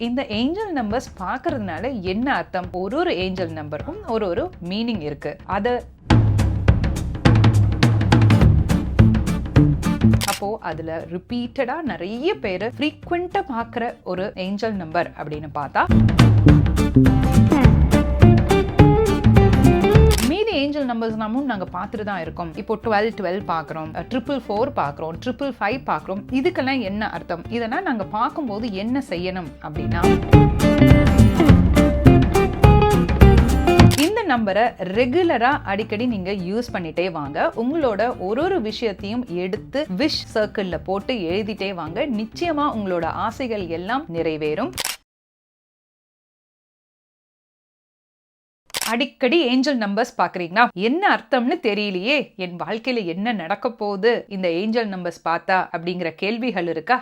இந்த angel numbers பார்க்கறதுனால என்ன அர்த்தம்? ஒரு ஏஞ்சல் நம்பருக்கும் ஒரு மீனிங் இருக்கு. அப்போ அதுல ரிப்பீட்டடா நிறைய பேர் ஃப்ரீக்வெண்டா பார்க்குற ஒரு ஏஞ்சல் நம்பர் அப்படின்னு பார்த்தா மீதி ஏஞ்சல் நம்பர்ஸ் நாமும் நாங்க பார்த்துட்டு தான் இருக்கோம். இப்போ 12 பார்க்குறோம், 444 பார்க்குறோம், 555 பார்க்குறோம். இதுக்கெல்லாம் என்ன அர்த்தம்? இதெல்லாம் நாங்க பார்க்கும்போது என்ன செய்யணும் அப்படின்னா, இந்த நம்பரை ரெகுலரா அடிக்கடி நீங்க யூஸ் பண்ணிட்டே வாங்க. உங்களோட ஒரு விஷயத்தையும் எடுத்து விஷ் சர்க்கிள்ல போட்டு எழுதிட்டே வாங்க. நிச்சயமா உங்களோட ஆசைகள் எல்லாம் நிறைவேறும். அடிக்கடி ஏஞ்சல் நம்பர்ஸ் பாக்குறீங்களா? என்ன அர்த்தம்னு தெரியலையே, என் வாழ்க்கையில என்ன நடக்க போகுது இந்த ஏஞ்சல் நம்பர்ஸ் பார்த்தா அப்படிங்கிற கேள்விகள் இருக்கா?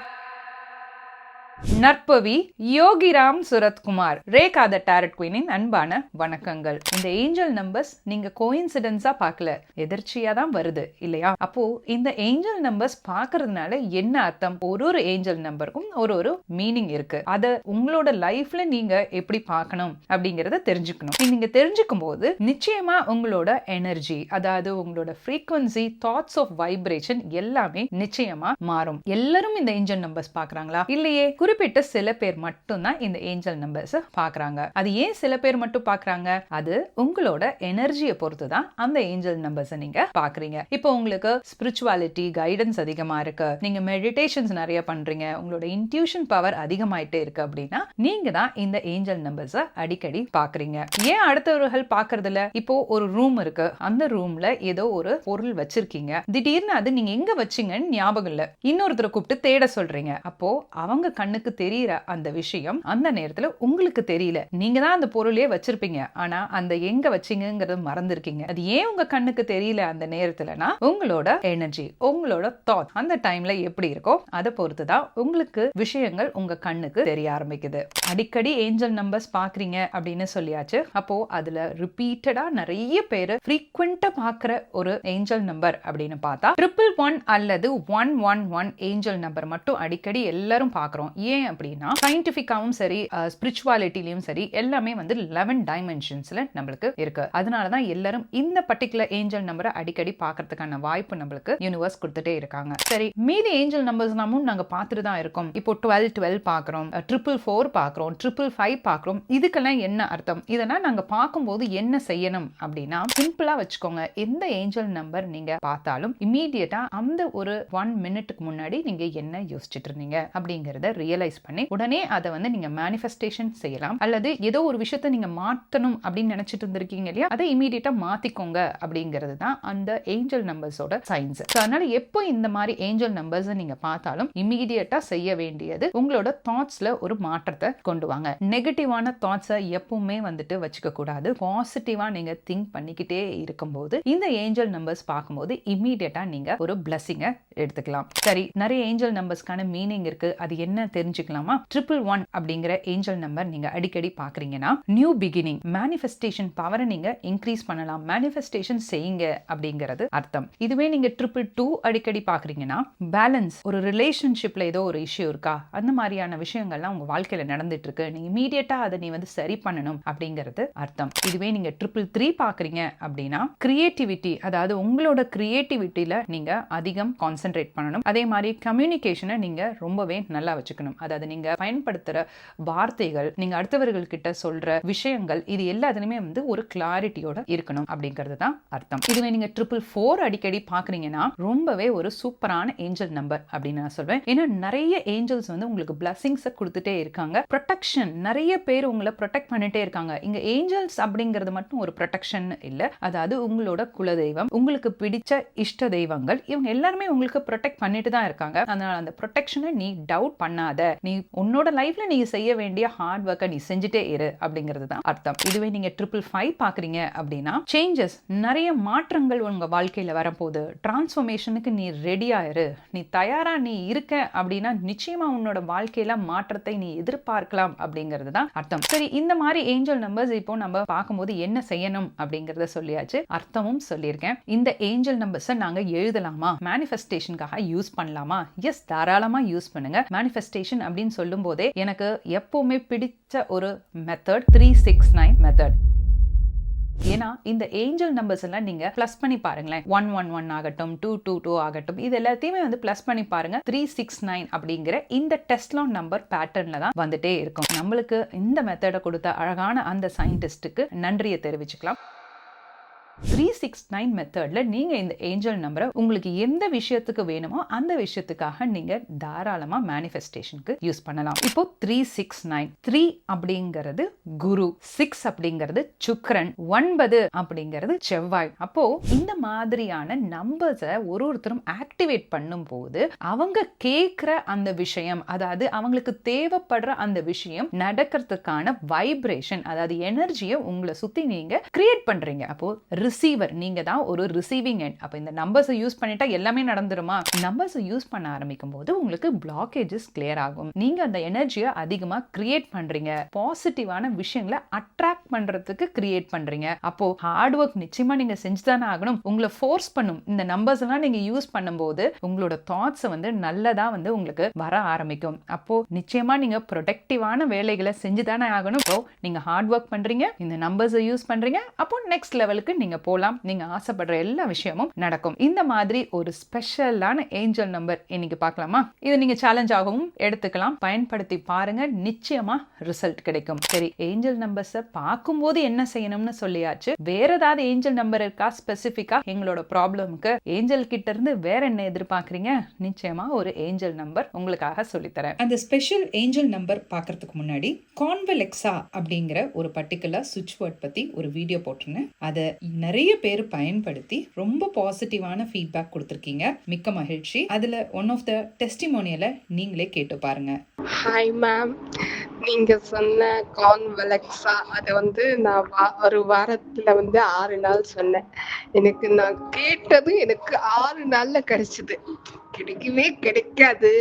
நற்பவி, யோகிராம் சுரத்குமார், ரேகா த டாரட் குயினின் அன்பான வணக்கங்கள். இந்த ஏஞ்சல் நம்பர்ஸ் நீங்க கோயின்சிடென்ஸா பார்க்கல, எதிர்ச்சியா தான் வருது இல்லையா? அப்போ இந்த ஏஞ்சல் நம்பர்ஸ் பார்க்கறதுனால என்ன அர்த்தம்? ஒரு ஏஞ்சல் நம்பருக்கும் ஒரு மீனிங் இருக்கு. அத உங்களோட லைஃப்ல நீங்க எப்படி பார்க்கணும் அப்படிங்கறத தெரிஞ்சுக்கணும். நீங்க தெரிஞ்சுக்கும் போது நிச்சயமா உங்களோட எனர்ஜி, அதாவது உங்களோட ஃப்ரீக்வன்சி, தாட்ஸ் ஆஃப் வைப்ரேஷன் எல்லாமே நிச்சயமா மாறும். எல்லாரும் இந்த ஏஞ்சல் நம்பர்ஸ் பார்க்கறாங்களா? இல்லையே, குறிப்பிட்ட சில பேர் மட்டும் தான் இந்த ஏஞ்சல் நம்பர்ஸ் பார்க்கறாங்க. அது ஏன் சில பேர் மட்டும் பார்க்கறாங்க? அது உங்களோட எனர்ஜியை பொறுத்து தான் அந்த ஏஞ்சல் நம்பர்ஸ் நீங்க பார்க்கறீங்க. இப்போ உங்களுக்கு ஸ்பிரிச்சுவாலிட்டி கைடன்ஸ் அதிகமா இருக்கு, நீங்க மெடிடேஷன்ஸ் நிறைய பண்றீங்க, உங்களோட இன்ட்யூஷன் பவர் அதிகமாயிட்டே இருக்கு அப்படின்னா நீங்க தான் இந்த ஏஞ்சல் நம்பர்ஸ் அடிக்கடி பார்க்கறீங்க. ஏன் அடுத்தவர்கள் பார்க்கறது இல்ல? இப்போ ஒரு ரூம் இருக்கு, அந்த ரூம்ல ஏதோ ஒரு பொருள் வச்சிருக்கீங்க, திடீர்னு அது நீங்க எங்க வச்சீங்கன்னு ஞாபகம் இல்ல, இன்னொருத்தரை கூப்பிட்டு தேட சொல்றீங்க. அப்போ அவங்க கண்ணுக்கு தெரியற அந்த விஷயம் அந்த நேரத்துல உங்களுக்கு தெரியல, நீங்க தான் அந்த பொருளே வச்சிருப்பீங்க, ஆனா அந்த எங்க வச்சீங்கங்கறது மறந்துருக்கீங்க. அது ஏன் உங்க கண்ணுக்கு தெரியல அந்த நேரத்துலனா, உங்களோட எனர்ஜி, உங்களோட தாட் அந்த டைம்ல எப்படி இருக்கோ அதை பொறுத்துதான் உங்களுக்கு விஷயங்கள் உங்க கண்ணுக்கு தெரிய ஆரம்பிக்குது. அடிக்கடி ஏஞ்சல் நம்பர்ஸ் பாக்குறீங்க அப்படின்னு சொல்லியாச்சு. அப்போ அதுல ரிப்பீட்டடா நிறைய பேர் ஃப்ரீக்வெண்டா பார்க்குற ஒரு ஏஞ்சல் நம்பர் அப்படின்னு பார்த்தா 111 அல்லது 111 ஏஞ்சல் நம்பர் மட்டும் அடிக்கடி எல்லாரும் பார்க்குறோம். ஏன் அப்படின்னா, சயின்டிஃபிக்காவும் சரி, ஸ்பிரிச்சுவாலிட்டிலையும் சரி, எல்லாமே வந்து 11 டைமென்ஷன்ஸ்ல நம்மளுக்கு இருக்கு. அதனாலதான் எல்லாரும் இந்த பர்டிகுலர் ஏஞ்சல் நம்பரை அடிக்கடி பார்க்கறதுக்கான வாய்ப்பு நம்மளுக்கு யூனிவர்ஸ் கொடுத்துட்டே இருக்காங்க. சரி, மீதி ஏஞ்சல் நம்பர்ஸ் நாமும் நாங்க பார்த்துட்டு தான் இருக்கோம். இப்போ 12 பார்க்குறோம், 444 பார்க்குறோம், 555 பார்க்குறோம். இதுக்கெல்லாம் என்ன அர்த்தம்? இதெல்லாம் நாங்க பார்க்கும்போது என்ன செய்யணும் அப்படின்னா, சிம்பிளா வச்சுக்கோங்க. எந்த ஏஞ்சல் நம்பர் நீங்க பார்த்தாலும் இமீடியட்டா அந்த ஒரு 1 மினிட்டுக்கு முன்னாடி நீங்க என்ன யோசிச்சுட்டு இருந்தீங்க அப்படிங்கறத ரியலைஸ் பண்ணி உடனே அதை வந்து நீங்க மேனிஃபெஸ்டேஷன் செய்யலாம். அல்லது ஏதோ ஒரு விஷயத்தை நீங்க மாற்றணும் அப்படின்னு நினைச்சிட்டு இருந்திருக்கீங்க இல்லையா, அதை இமீடியட்டா மாத்திக்கோங்க அப்படிங்கிறது தான் அந்த ஏஞ்சல் நம்பர்ஸோட சயின்ஸ். அதனால எப்போ இந்த மாதிரி ஏஞ்சல் நம்பர்ஸ் நீங்க பார்த்தாலும் இமீடியட்டா செய்ய வேண்டியது, உங்களோட தாட்ஸ்ல ஒரு மாற்றத்தை கொண்டு வாங்க. நெகட்டிவான தாட்ஸை எப்பவுமே வந்துட்டு வச்சுக்க கூடாது. பாசிட்டிவா நீங்க திங்க் பண்ணிக்கிட்டே இருக்கும்போது இந்த ஏஞ்சல் நம்பர்ஸ் பார்க்கும்போது இமீடியட்டா நீங்க ஒரு பிளஸிங்கை எடுத்துக்கலாம். சரி, நிறைய ஏஞ்சல் நம்பர்ஸ்க்கான மீனிங் இருக்கு, அது என்ன தெரிஞ்சுக்கலாமா? 111 அப்படிங்கிற ஏஞ்சல் நம்பர் நீங்க அடிக்கடி பாக்குறீங்கன்னா நியூ பிகினிங், மேனிஃபெஸ்டேஷன் பவரை நீங்க இன்க்ரீஸ் பண்ணலாம், மேனிஃபெஸ்டேஷன் செய்யுங்க அப்படிங்கிறது அர்த்தம். இதுவே நீங்க 222 அடிக்கடி பாக்குறீங்கன்னா பேலன்ஸ், ஒரு ரிலேஷன்ஷிப்ல ஏதோ ஒரு இஷ்யூ இருக்கா, அந்த மாதிரியான விஷயங்கள்லாம் உங்க வாழ்க்கையில நடந்துட்டு இருக்கு, நீ இமீடியட்டா அதை நீ வந்து சரி பண்ணணும் அப்படிங்கிறது அர்த்தம். இதுவே நீங்க 333 பாக்குறீங்க அப்படின்னா கிரியேட்டிவிட்டி, அதாவது உங்களோட கிரியேட்டிவிட்டியில நீங்க அதிகம் கான்சென்ட்ரேட் பண்ணணும். அதே மாதிரி கம்யூனிகேஷனை நீங்க ரொம்பவே நல்லா வச்சுக்கணும். அதாவது நீங்க பயன்படுத்துற வார்த்தைகள், நீங்க அடுத்தவர்கள் கிட்ட சொல்ற விஷயங்கள், இது எல்லாத்துலயுமே வந்து ஒரு கிளாரிட்டியோட இருக்கணும் அப்படிங்கிறது தான் அர்த்தம். இதுவே நீங்க 444 அடிக்கடி பாக்குறீங்கன்னா ரொம்பவே ஒரு சூப்பரான ஏஞ்சல் நம்பர் அப்படின்னு நான் சொல்வேன். ஏன்னா நிறைய ஏஞ்சல்ஸ் வந்து உங்களுக்கு பிளஸிங்ஸை கொடுத்துட்டே இருக்காங்க. ப்ரொடெக்ஷன், நிறைய பேர் உங்களை ப்ரொடெக்ட் பண்ணிட்டே இருக்காங்க. இங்க ஏஞ்சல்ஸ் அப்படிங்கிறது மட்டும் ஒரு ப்ரொடெக்ஷன் இல்ல, அதாவது உங்களோட குலதெய்வம், உங்களுக்கு பிடிச்ச இஷ்ட தெய்வங்கள், இவங்க எல்லாருமே உங்களுக்கு ப்ரொடெக்ட் பண்ணிட்டு தான் இருக்காங்க. அதனால அந்த ப்ரொடெக்ஷனை நீ டவுட் பண்ணாத, நீ உன்னோட லைஃப்ல நீங்க செய்ய வேண்டிய ஹார்ட் ஒர்க்கை நீ செஞ்சுட்டே இரு அப்படிங்கிறது தான் அர்த்தம். இதுவே நீங்க 555 பாக்குறீங்க அப்படின்னா சேஞ்சஸ், நிறைய மாற்றங்கள் உங்க வாழ்க்கையில வரப்போகுது, டிரான்ஸ்ஃபர்மேஷனுக்கு நீ ரெடியா இரு, நீ தயாரா நீ இருக்க அப்படின்னா நிச்சயமா உன்னோட வாழ்க்கையில மாற்றத்தை நீ எதிர்பார்க்கலாம் அப்படிங்கிறது தான் அர்த்தம். சரி, இந்த மாதிரி ஏஞ்சல் நம்பர்ஸ் இப்போ நம்ம பார்க்கும்போது என்ன செய்யணும் அப்படிங்கறத சொல்லியாச்சு, அர்த்தமும் சொல்லியிருக்கேன். இந்த ஏஞ்சல் நம்பர்ஸை நாங்க எழுதலாமா, மேனிஃபெஸ்டேஷனுக்காக யூஸ் பண்ணலாமா? எஸ், தாராளமா யூஸ் பண்ணுங்க. மேனிஃபெஸ்டேஷன் மேனிஃபெஸ்டேஷன் அப்படின்னு சொல்லும் போதே எனக்கு எப்பவுமே பிடிச்ச ஒரு மெத்தட் 369 மெத்தட். ஏன்னா இந்த ஏஞ்சல் நம்பர்ஸ் எல்லாம் நீங்க பிளஸ் பண்ணி பாருங்களேன். 111 ஆகட்டும், 222 ஆகட்டும், இது எல்லாத்தையுமே வந்து பிளஸ் பண்ணி பாருங்க. 369 அப்படிங்கிற இந்த டெஸ்லா நம்பர் பேட்டர்ன்ல தான் வந்துட்டே இருக்கும். நம்மளுக்கு இந்த மெத்தடை கொடுத்த அழகான அந்த சயின்டிஸ்டுக்கு நன்றியை தெரிவிச்சுக்கலாம். 369 மெத்தட்ல நீங்க இந்த ஏஞ்சல் நம்பரை உங்களுக்கு எந்த விஷயத்துக்கு வேணுமோ அந்த விஷயத்துக்காக நீங்க தாராளமா மேனிஃபெஸ்டேஷனுக்கு யூஸ் பண்ணலாம். இப்போ 369, 3 அப்படிங்கிறது குரு, 6 அப்படிங்கிறது சுக்கிரன், 9 அப்படிங்கிறது செவ்வாய். அப்போ இந்த மாதிரியான நம்பர்ஸை ஒருத்தரும் ஆக்டிவேட் பண்ணும் போது அவங்க கேட்கிற அந்த விஷயம், அதாவது அவங்களுக்கு தேவைப்படுற அந்த விஷயம் நடக்கிறதுக்கான வைப்ரேஷன், அதாவது எனர்ஜியை உங்களை சுத்தி நீங்க கிரியேட் பண்றீங்க. அப்போ ரிசீவர், நீங்க தான் ஒரு ரிசீவிங் எண்ட். அப்ப இந்த நம்பர்ஸை யூஸ் பண்ணிட்டா எல்லாமே நடந்துருமா? நம்பர்ஸை யூஸ் பண்ண ஆரம்பிக்கும் போது உங்களுக்கு பிளாக்கேஜஸ் கிளியர் ஆகும். நீங்க அந்த எனர்ஜியை அதிகமா கிரியேட் பண்றீங்க. பாசிட்டிவான விஷயங்களை அட்ராக்ட் பண்றதுக்கு கிரியேட் பண்றீங்க. அப்போ ஹார்ட் ஒர்க் நிச்சயமா நீங்க செஞ்சுதானே ஆகணும். உங்களை ஃபோர்ஸ் பண்ணும். இந்த நம்பர்ஸ் எல்லாம் நீங்க யூஸ் பண்ணும்போது உங்களோட தாட்ஸ் வந்து நல்லதா வந்து உங்களுக்கு வர ஆரம்பிக்கும். அப்போ நிச்சயமா நீங்க ப்ரொடக்டிவான வேலைகளை செஞ்சுதானே ஆகணும். ஸோ நீங்க ஹார்ட் ஒர்க் பண்றீங்க, இந்த நம்பர்ஸை யூஸ் பண்றீங்க, அப்போ நெக்ஸ்ட் லெவலுக்கு நீங்க போலாம். நீங்க ஆசைப்படுற எல்லா விஷயமும் நடக்கும். இந்த மாதிரி ஒரு ஸ்பெஷலான ஏஞ்சல் நம்பர் இன்னைக்கு பார்க்கலாமா? இதை நீங்க சேலஞ்ச் ஆகவும் எடுத்துக்கலாம். பயன்படுத்தி பாருங்க, நிச்சயமா ரிசல்ட் கிடைக்கும். சரி, ஏஞ்சல் நம்பர்ஸை பார்க்கும்போது என்ன செய்யணும்னு சொல்லியாச்சு. வேற ஏதாவது ஏஞ்சல் நம்பர் இருக்கா ஸ்பெசிஃபிக்கா எங்களோட ப்ராப்ளம்க்கு? ஏஞ்சல் கிட்ட இருந்து வேற என்ன எதிர்பார்க்கறீங்க? நிச்சயமா ஒரு ஏஞ்சல் நம்பர் உங்களுக்காக சொல்லித்தரேன். அந்த ஸ்பெஷல் ஏஞ்சல் நம்பர் பார்க்கறதுக்கு முன்னாடி கான்வெலெக்ஸா அப்படிங்கிற ஒரு பர்டிகுலர் சுவிட்ச் வேர்ட் பத்தி ஒரு வீடியோ போட்டிருந்தேன். அதை நிறைய பேர் பயன்படுத்தி ரொம்ப பாசிட்டிவான ஃபீட்பேக் கொடுத்துருக்கீங்க. மிக்க மகிழ்ச்சி. அதுல ஒன் ஆஃப் த டெஸ்டிமோனியலை நீங்களே கேட்டு பாருங்க. ஹாய் மேம், நீங்க சொன்ன கான்வெலெக்ஸா அதை வந்து நான் ஒரு வாரத்துல வந்து 6 நாள் சொன்னேன். எனக்கு நான் கேட்டது எனக்கு 6 நாள்ல கிடைச்சது. கிடைக்கவே கிடைக்காது,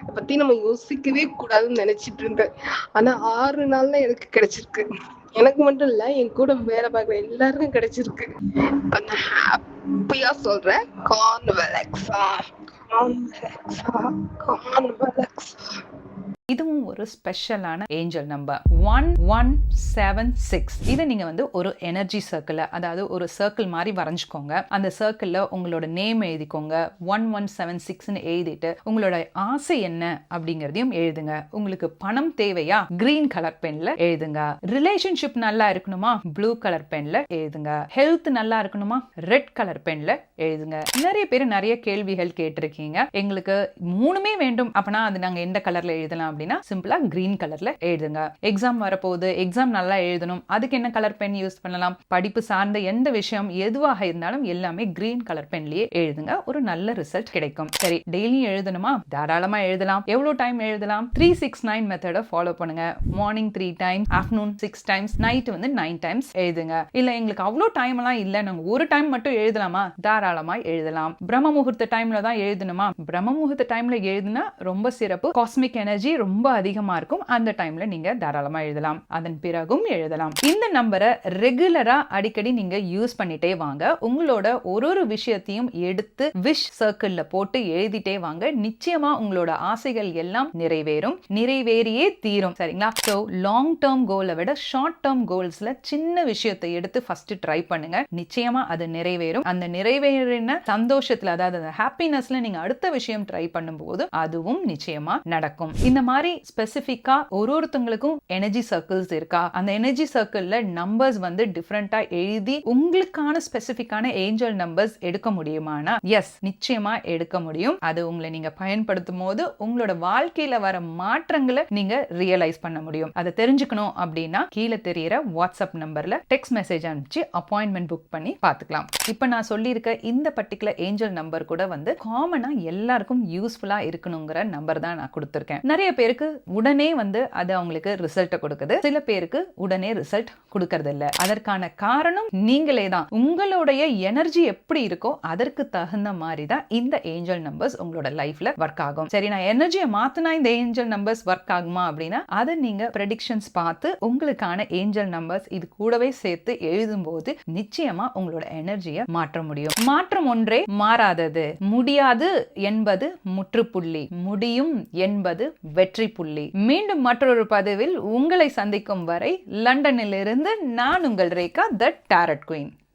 அதை பத்தி நம்ம யோசிக்கவே கூடாதுன்னு நினைச்சிட்டு இருந்தேன். ஆனா 6 நாள்ல எனக்கு கிடைச்சிருக்கு. எனக்கு மட்டும் இல்ல, என் கூட வேலை பார்க்குற எல்லாருக்கும் கிடைச்சிருக்கு. இப்ப நான் ஹாப்பியா சொல்றேன், கான்வெலெக்ஸா கான்வெலெக்ஸா கான்வெலெக்ஸா. இதுவும் ஒரு ஸ்பெஷலான ஏஞ்சல் நம்பர் 1176. இதை நீங்க வந்து ஒரு எனர்ஜி சர்க்கிள், அதாவது ஒரு சர்க்கிள் மாதிரி வரைஞ்சுக்கோங்க. அந்த சர்க்கிள்ல உங்களோட நேம் எழுதிக்கோங்க. 1176ன்னு எழுதிட்டு உங்களோட ஆசை என்ன அப்படிங்கறதையும் எழுதுங்க. உங்களுக்கு பணம் தேவையா? கிரீன் கலர் பென்ல எழுதுங்க. ரிலேஷன்ஷிப் நல்லா இருக்கணுமா? ப்ளூ கலர் பென்ல எழுதுங்க. ஹெல்த் நல்லா இருக்கணுமா? ரெட் கலர் பென்ல எழுதுங்க. நிறைய பேர் நிறைய கேள்விகள் கேட்டிருக்கீங்க. எங்களுக்கு 3மே வேண்டும், அப்பனா அது நாங்க எந்த கலர்ல எழுதலாம் அப்படின்னா சிம்பிளா கிரீன் கலர்ல எழுதுங்க. எக்ஸாம் வரப்போகுது, எக்ஸாம் நல்லா எழுதணும், அதுக்கு என்ன கலர் பென் யூஸ் பண்ணலாம்? படிப்பு சார்ந்த எந்த விஷயம் எதுவாக இருந்தாலும் எல்லாமே கிரீன் கலர் பென்லயே எழுதுங்க. ஒரு நல்ல ரிசல்ட் கிடைக்கும். சரி, டெய்லி எழுதணுமா? தாராளமா எழுதலாம். எவ்வளவு டைம் எழுதலாம்? 369 மெத்தட ஃபாலோ பண்ணுங்க. Morning 3 times, afternoon 6 times, night வந்து 9 டைம்ஸ் எழுதுங்க. இல்ல எங்களுக்கு அவ்வளோ டைம் எல்லாம் இல்ல, நாங்க ஒரு டைம் மட்டும் எழுதலாமா? தாராளமா எழுதலாம். பிரம்ம முகூர்த்த டைம்ல தான் எழுதணுமா? பிரம்ம முகூர்த்த டைம்ல எழுதுனா ரொம்ப சிறப்பு. காஸ்மிக் எனர்ஜி ரொம்ப அதிகமா இருக்கும். அந்த டைம்ல நீங்க தாராளமா எழுதலாம். அதன் பிறகும் எழுதலாம். இந்த நம்பரை ரெகுலரா அடிக்கடி நீங்க யூஸ் பண்ணிட்டே வாங்க. உங்களோட ஒரு விஷயத்தையும் எடுத்து விஷ் சர்க்கிள்ல போட்டு எழுதிட்டே வாங்க. நிச்சயமா உங்களோட ஆசைகள் எல்லாம் நிறைவேறும், நிறைவேறியே தீரும். சரிங்களா? சோ லாங் டேர்ம் கோலை விட ஷார்ட் டேர்ம் கோல்ஸ்ல சின்ன விஷயத்தை எடுத்து ஃபர்ஸ்ட் ட்ரை பண்ணுங்க. நிச்சயமா அது நிறைவேறும். அந்த நிறைவேறின சந்தோஷத்துல, அதாவது அந்த ஹாப்பினஸ்ல நீங்க அடுத்த விஷயம் ட்ரை பண்ணும்போது அதுவும் நிச்சயமா நடக்கும். இந்த மாதிரி ஸ்பெசிஃபிக்கா ஒருத்தங்களுக்கும் எனர்ஜி சர்க்கிள்ஸ் இருக்கா? அந்த எனர்ஜி சர்க்கிள்ல நம்பர்ஸ் வந்து டிஃபரெண்டா எழுதி உங்களுக்கான ஸ்பெசிஃபிக்கான ஏஞ்சல் நம்பர்ஸ் எடுக்க முடியுமானா? எஸ், நிச்சயமா எடுக்க முடியும். அது உங்களை நீங்க பயன்படுத்தும் போது உங்களோட வாழ்க்கையில வர மாற்றங்களை நீங்க ரியலைஸ் பண்ண முடியும். அதை தெரிஞ்சுக்கணும் அப்படின்னா கீழே தெரியிற வாட்ஸ்அப் நம்பர்ல டெக்ஸ்ட் மெசேஜ் அனுப்பிச்சு அப்பாயின்மெண்ட் புக் பண்ணி பார்த்துக்கலாம். இப்ப நான் சொல்லியிருக்க இந்த பர்டிகுலர் ஏஞ்சல் நம்பர் கூட வந்து காமனா எல்லாருக்கும் யூஸ்ஃபுல்லா இருக்கணுங்கிற நம்பர் தான் நான் கொடுத்திருக்கேன். நிறைய பேருக்கு உடனே வந்து அது அவங்களுக்கு ரிசல்ட் கொடுக்குது, சில பேருக்கு உடனே ரிசல்ட் கொடுக்கறது இல்ல. அதற்கான காரணம் நீங்களே தான். உங்களுடைய எனர்ஜி எப்படி இருக்கோ அதற்கு தகுந்த மாதிரி தான் இந்த ஏஞ்சல் நம்பர்ஸ் உங்களோட லைஃப்ல ஒர்க் ஆகும். சரி, நான் எனர்ஜியை மாத்தினா இந்த ஏஞ்சல் நம்பர்ஸ் ஒர்க் ஆகுமா அப்படின்னா அதை நீங்க ப்ரெடிக்ஷன்ஸ் பார்த்து உங்களுக்கான ஏஞ்சல் நம்பர்ஸ் இது கூடவே சேர்த்து எழுதும் போது நிச்சயமா உங்களோட எனர்ஜியை மாற்ற முடியும். மாற்றம் ஒன்றே மாறாதது. முடியாது என்பது முற்றுப்புள்ளி, முடியும் என்பது வெற்றி. வெற்றி புள்ளி. மீண்டும் மற்றொரு பதிவில் உங்களை சந்திக்கும் வரை லண்டனில் இருந்து நான் உங்கள் ரேகா த டாரட் குயின்.